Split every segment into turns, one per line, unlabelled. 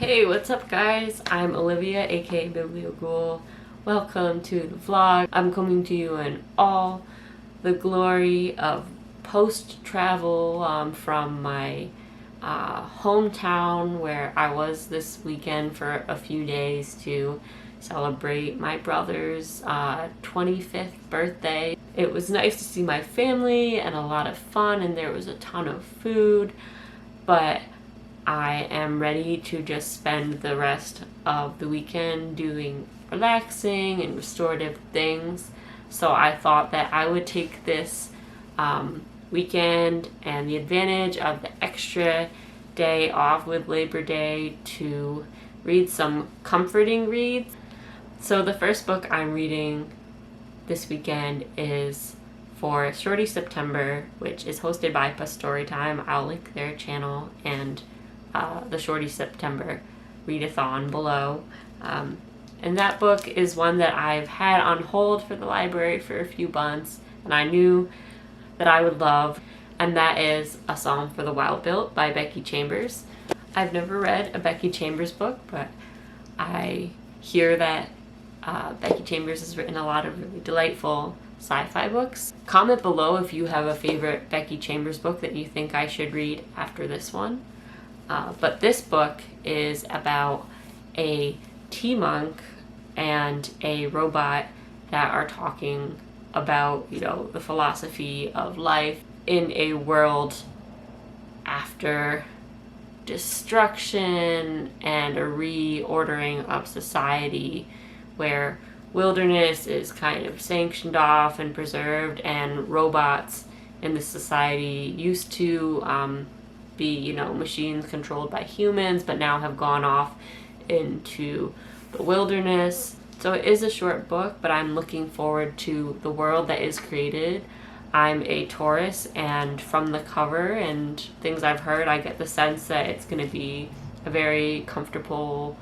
Hey, what's up guys? I'm Olivia, aka Biblioghoul. Welcome to the vlog. I'm coming to you in all the glory of post-travel from my hometown where I was this weekend for a few days to celebrate my brother's 25th birthday. It was nice to see my family and a lot of fun, and there was a ton of food, but I am ready to just spend the rest of the weekend doing relaxing and restorative things. So I thought that I would take this weekend and the advantage of the extra day off with Labor Day to read some comforting reads. So the first book I'm reading this weekend is for Shorty September, which is hosted by Storytime. I'll link their channel and the Shorty September readathon below. And that book is one that I've had on hold for the library for a few months, and I knew that I would love, and that is A Psalm for the Wild-Built by Becky Chambers. I've never read a Becky Chambers book, but I hear that Becky Chambers has written a lot of really delightful sci-fi books. Comment below if you have a favorite Becky Chambers book that you think I should read after this one. But this book is about a tea monk and a robot that are talking about, the philosophy of life in a world after destruction and a reordering of society where wilderness is kind of sanctioned off and preserved, and robots in this society used to be, machines controlled by humans, but now have gone off into the wilderness. So it is a short book, but I'm looking forward to the world that is created. I'm a Taurus, and from the cover and things I've heard, I get the sense that it's going to be a very comfortable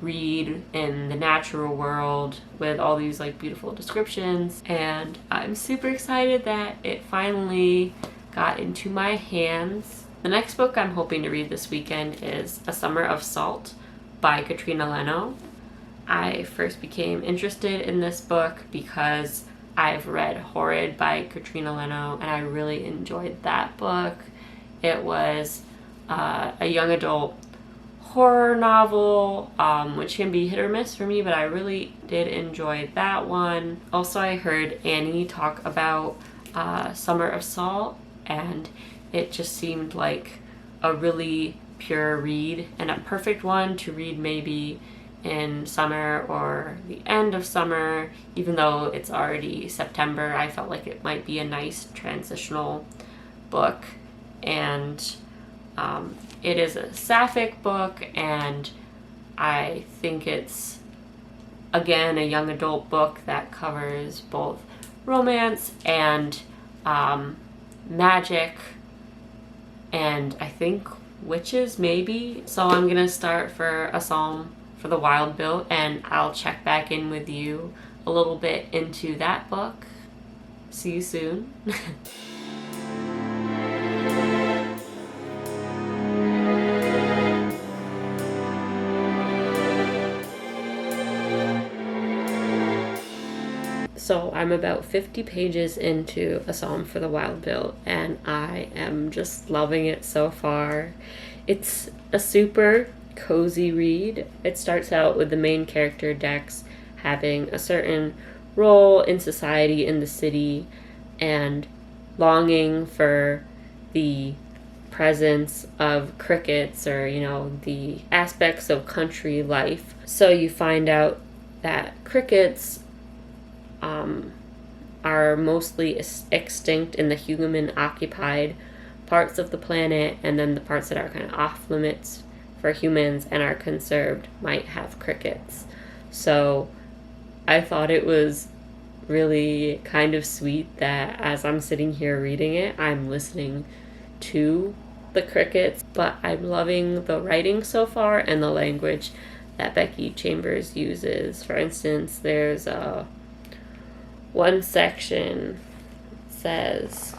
read in the natural world with all these beautiful descriptions, and I'm super excited that it finally got into my hands. The next book I'm hoping to read this weekend is A Summer of Salt by Katrina Leno. I first became interested in this book because I've read Horrid by Katrina Leno, and I really enjoyed that book. It was a young adult horror novel, which can be hit or miss for me, but I really did enjoy that one. Also, I heard Annie talk about Summer of Salt, and it just seemed like a really pure read and a perfect one to read maybe in summer or the end of summer. Even though it's already September, I felt like it might be a nice transitional book. And it is a sapphic book, and I think it's, again, a young adult book that covers both romance and magic, and I think witches maybe. So I'm gonna start for A Psalm for the Wild-Built, and I'll check back in with you a little bit into that book. See you soon. So I'm about 50 pages into A Psalm for the Wild-Built, and I am just loving it so far. It's a super cozy read. It starts out with the main character, Dex, having a certain role in society in the city and longing for the presence of crickets, or, the aspects of country life. So you find out that crickets are mostly extinct in the human-occupied parts of the planet, and then the parts that are kind of off-limits for humans and are conserved might have crickets. So I thought it was really kind of sweet that as I'm sitting here reading it, I'm listening to the crickets, but I'm loving the writing so far and the language that Becky Chambers uses. For instance, there's one section says,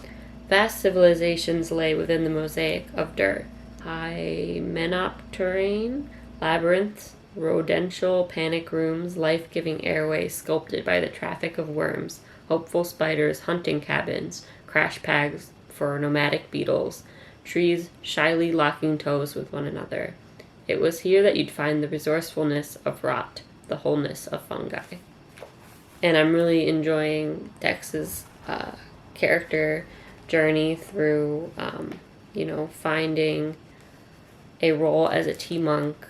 vast civilizations lay within the mosaic of dirt. Hymenopterane, Labyrinths, rodential panic rooms, life-giving airways sculpted by the traffic of worms, hopeful spiders, hunting cabins, crash pads for nomadic beetles, trees shyly locking toes with one another. It was here that you'd find the resourcefulness of rot, the wholeness of fungi. And I'm really enjoying Dex's character journey through, finding a role as a tea monk,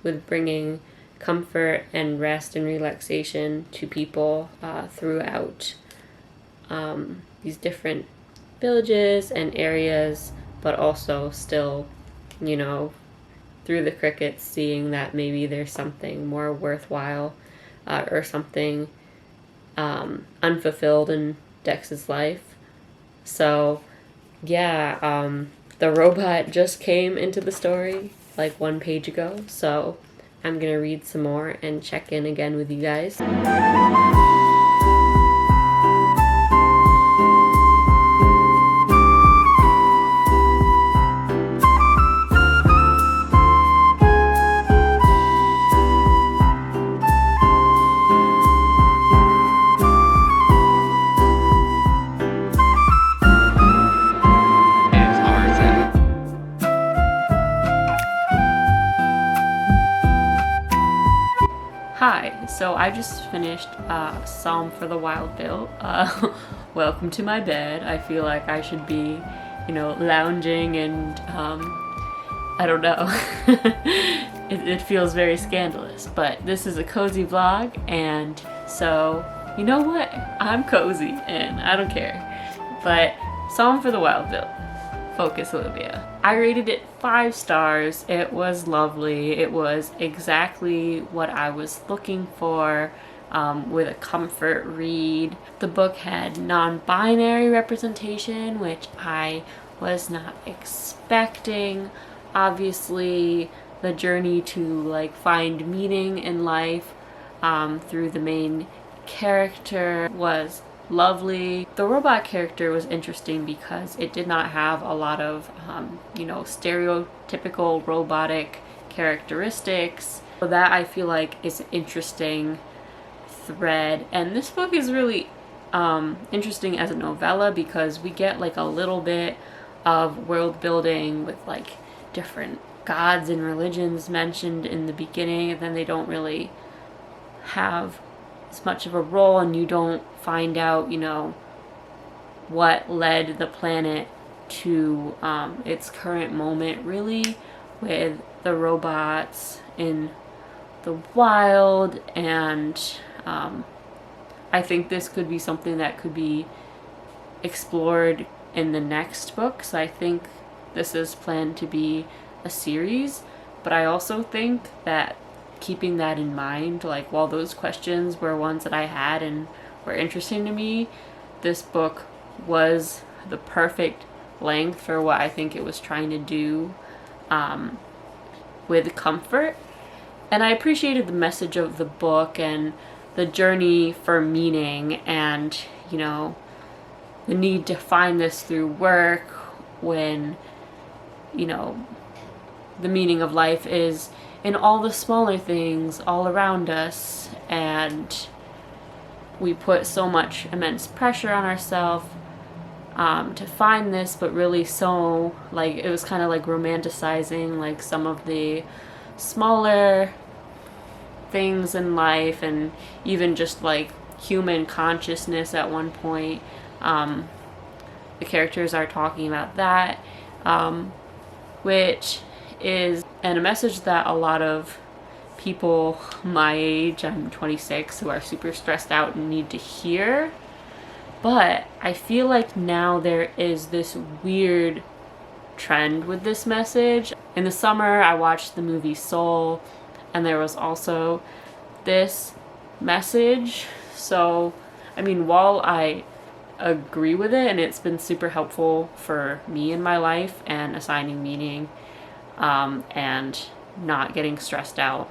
with bringing comfort and rest and relaxation to people throughout these different villages and areas, but also still, through the crickets, seeing that maybe there's something more worthwhile or something unfulfilled in Dex's life. So, yeah, the robot just came into the story like 1 page ago, so I'm gonna read some more and check in again with you guys. Hi, so I just finished Psalm for the Wild Bill. Welcome to my bed. I feel like I should be, lounging and, I don't know. it feels very scandalous, but this is a cozy vlog, and so, you know what? I'm cozy, and I don't care. But Psalm for the Wild Bill. Focus, Olivia. I rated it 5 stars. It was lovely. It was exactly what I was looking for, with a comfort read. The book had non-binary representation, which I was not expecting. Obviously, the journey to find meaning in life through the main character was lovely. The robot character was interesting because it did not have a lot of, stereotypical robotic characteristics. So that I feel like is an interesting thread. And this book is really interesting as a novella because we get a little bit of world building with different gods and religions mentioned in the beginning, and then they don't really have as much of a role, and you don't find out, what led the planet to its current moment, really, with the robots in the wild. And I think this could be something that could be explored in the next book. So I think this is planned to be a series, but I also think that keeping that in mind, while those questions were ones that I had and were interesting to me, this book was the perfect length for what I think it was trying to do with comfort. And I appreciated the message of the book and the journey for meaning, and the need to find this through work when the meaning of life is in all the smaller things all around us, and we put so much immense pressure on ourselves to find this, but really so it was kind of romanticizing some of the smaller things in life, and even just human consciousness at one point. The characters are talking about that, which is a message that a lot of people my age, I'm 26, who are super stressed out and need to hear. But I feel like now there is this weird trend with this message. In the summer, I watched the movie Soul, and there was also this message. So, while I agree with it, and it's been super helpful for me in my life and assigning meaning, and not getting stressed out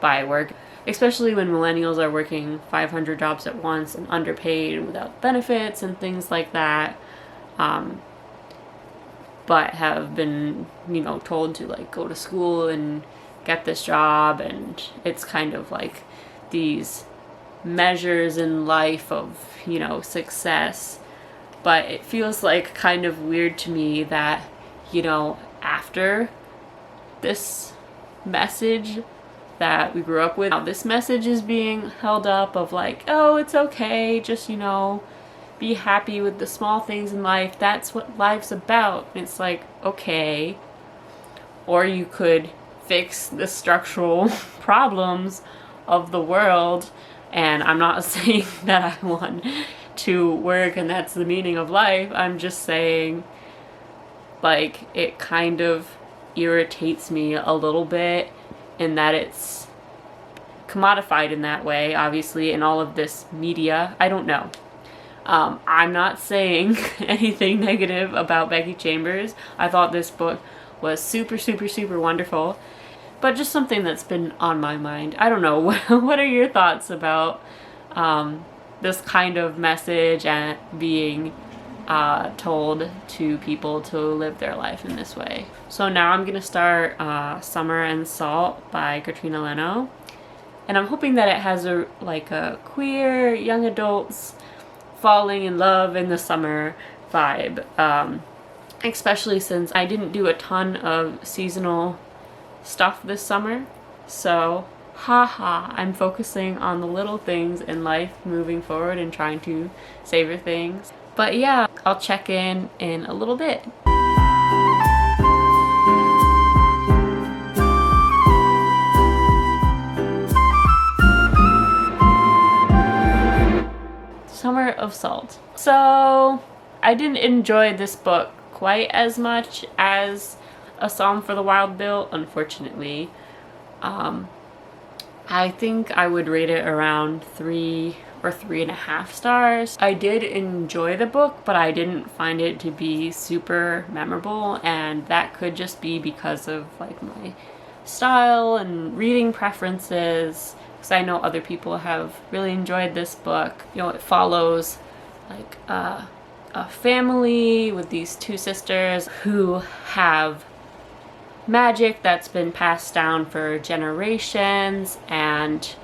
by work, especially when millennials are working 500 jobs at once and underpaid and without benefits and things like that. but have been, told to like go to school and get this job, and it's kind of like these measures in life of, success. But it feels like kind of weird to me that, after this message that we grew up with, now this message is being held up of like, oh, it's okay, just, be happy with the small things in life. That's what life's about. And it's like, okay. Or you could fix the structural problems of the world. And I'm not saying that I want to work and that's the meaning of life. I'm just saying, like, it kind of irritates me a little bit in that it's commodified in that way, obviously, in all of this media. I don't know. I'm not saying anything negative about Becky Chambers. I thought this book was super, super, super wonderful, but just something that's been on my mind. I don't know. What are your thoughts about this kind of message and being told to people to live their life in this way? So now I'm going to start Summer and Salt by Katrina Leno. And I'm hoping that it has a queer young adults falling in love in the summer vibe, especially since I didn't do a ton of seasonal stuff this summer. So, I'm focusing on the little things in life moving forward and trying to savor things. But yeah, I'll check in a little bit. Summer of Salt. So I didn't enjoy this book quite as much as A Psalm for the Wild Bill, unfortunately. I think I would rate it around 3 or 3.5 stars. I did enjoy the book, but I didn't find it to be super memorable, and that could just be because of like my style and reading preferences. Because I know other people have really enjoyed this book. It follows like a family with these two sisters who have magic that's been passed down for generations, and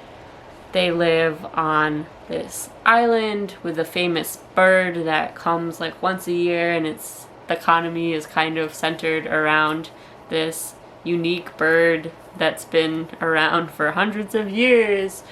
they live on this island with a famous bird that comes like once a year, and the economy is kind of centered around this unique bird that's been around for hundreds of years,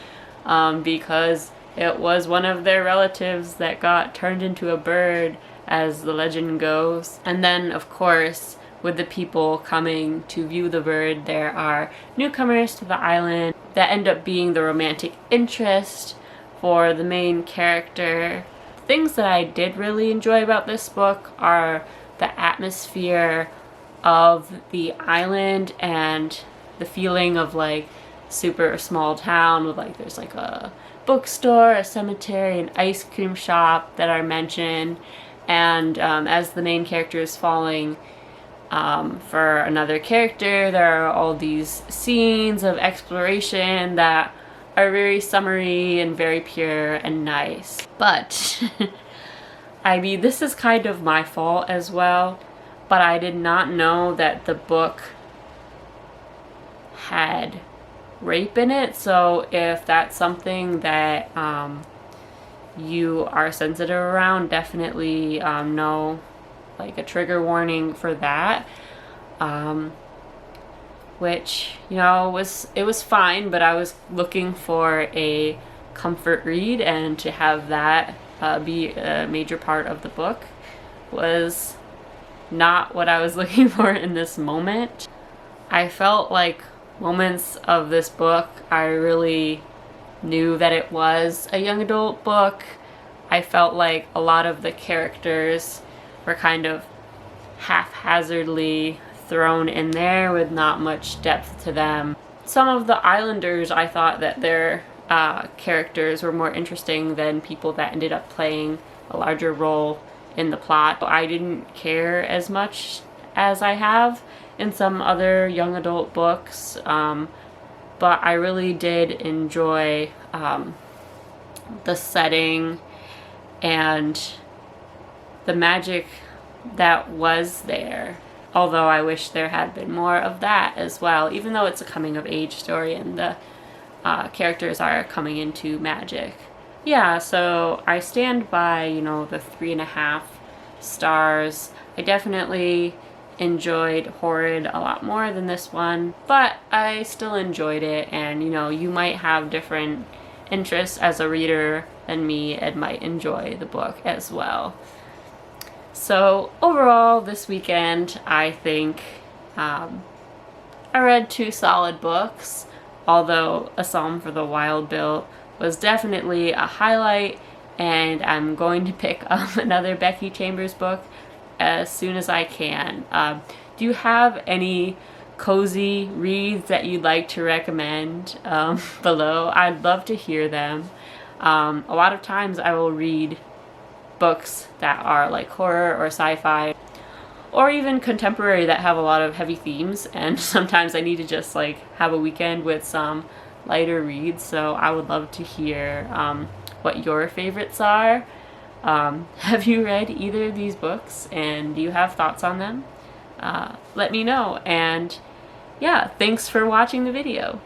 because it was one of their relatives that got turned into a bird, as the legend goes. And then, of course, with the people coming to view the bird, there are newcomers to the island that end up being the romantic interest for the main character. Things that I did really enjoy about this book are the atmosphere of the island and the feeling of like super small town with like there's like a bookstore, a cemetery, an ice cream shop that are mentioned, and as the main character is falling for another character, there are all these scenes of exploration that are very summery and very pure and nice. But I mean, this is kind of my fault as well, but I did not know that the book had rape in it. So if that's something that you are sensitive around, definitely know like a trigger warning for that. Which, it was fine, but I was looking for a comfort read, and to have that be a major part of the book was not what I was looking for in this moment. I felt like moments of this book, I really knew that it was a young adult book. I felt like a lot of the characters were kind of haphazardly thrown in there with not much depth to them. Some of the islanders, I thought that their characters were more interesting than people that ended up playing a larger role in the plot. I didn't care as much as I have in some other young adult books, but I really did enjoy the setting and the magic that was there. Although I wish there had been more of that as well, even though it's a coming of age story and the characters are coming into magic. Yeah, so I stand by, the 3.5 stars. I definitely enjoyed Horrid a lot more than this one, but I still enjoyed it, and you might have different interests as a reader than me and might enjoy the book as well. So overall, this weekend, I think I read 2 solid books, although A Psalm for the Wild Bill was definitely a highlight, and I'm going to pick up another Becky Chambers book as soon as I can. Do you have any cozy reads that you'd like to recommend below? I'd love to hear them. A lot of times I will read books that are like horror or sci-fi or even contemporary that have a lot of heavy themes, and sometimes I need to just like have a weekend with some lighter reads, so I would love to hear what your favorites are. Have you read either of these books, and do you have thoughts on them? Let me know, and yeah, thanks for watching the video.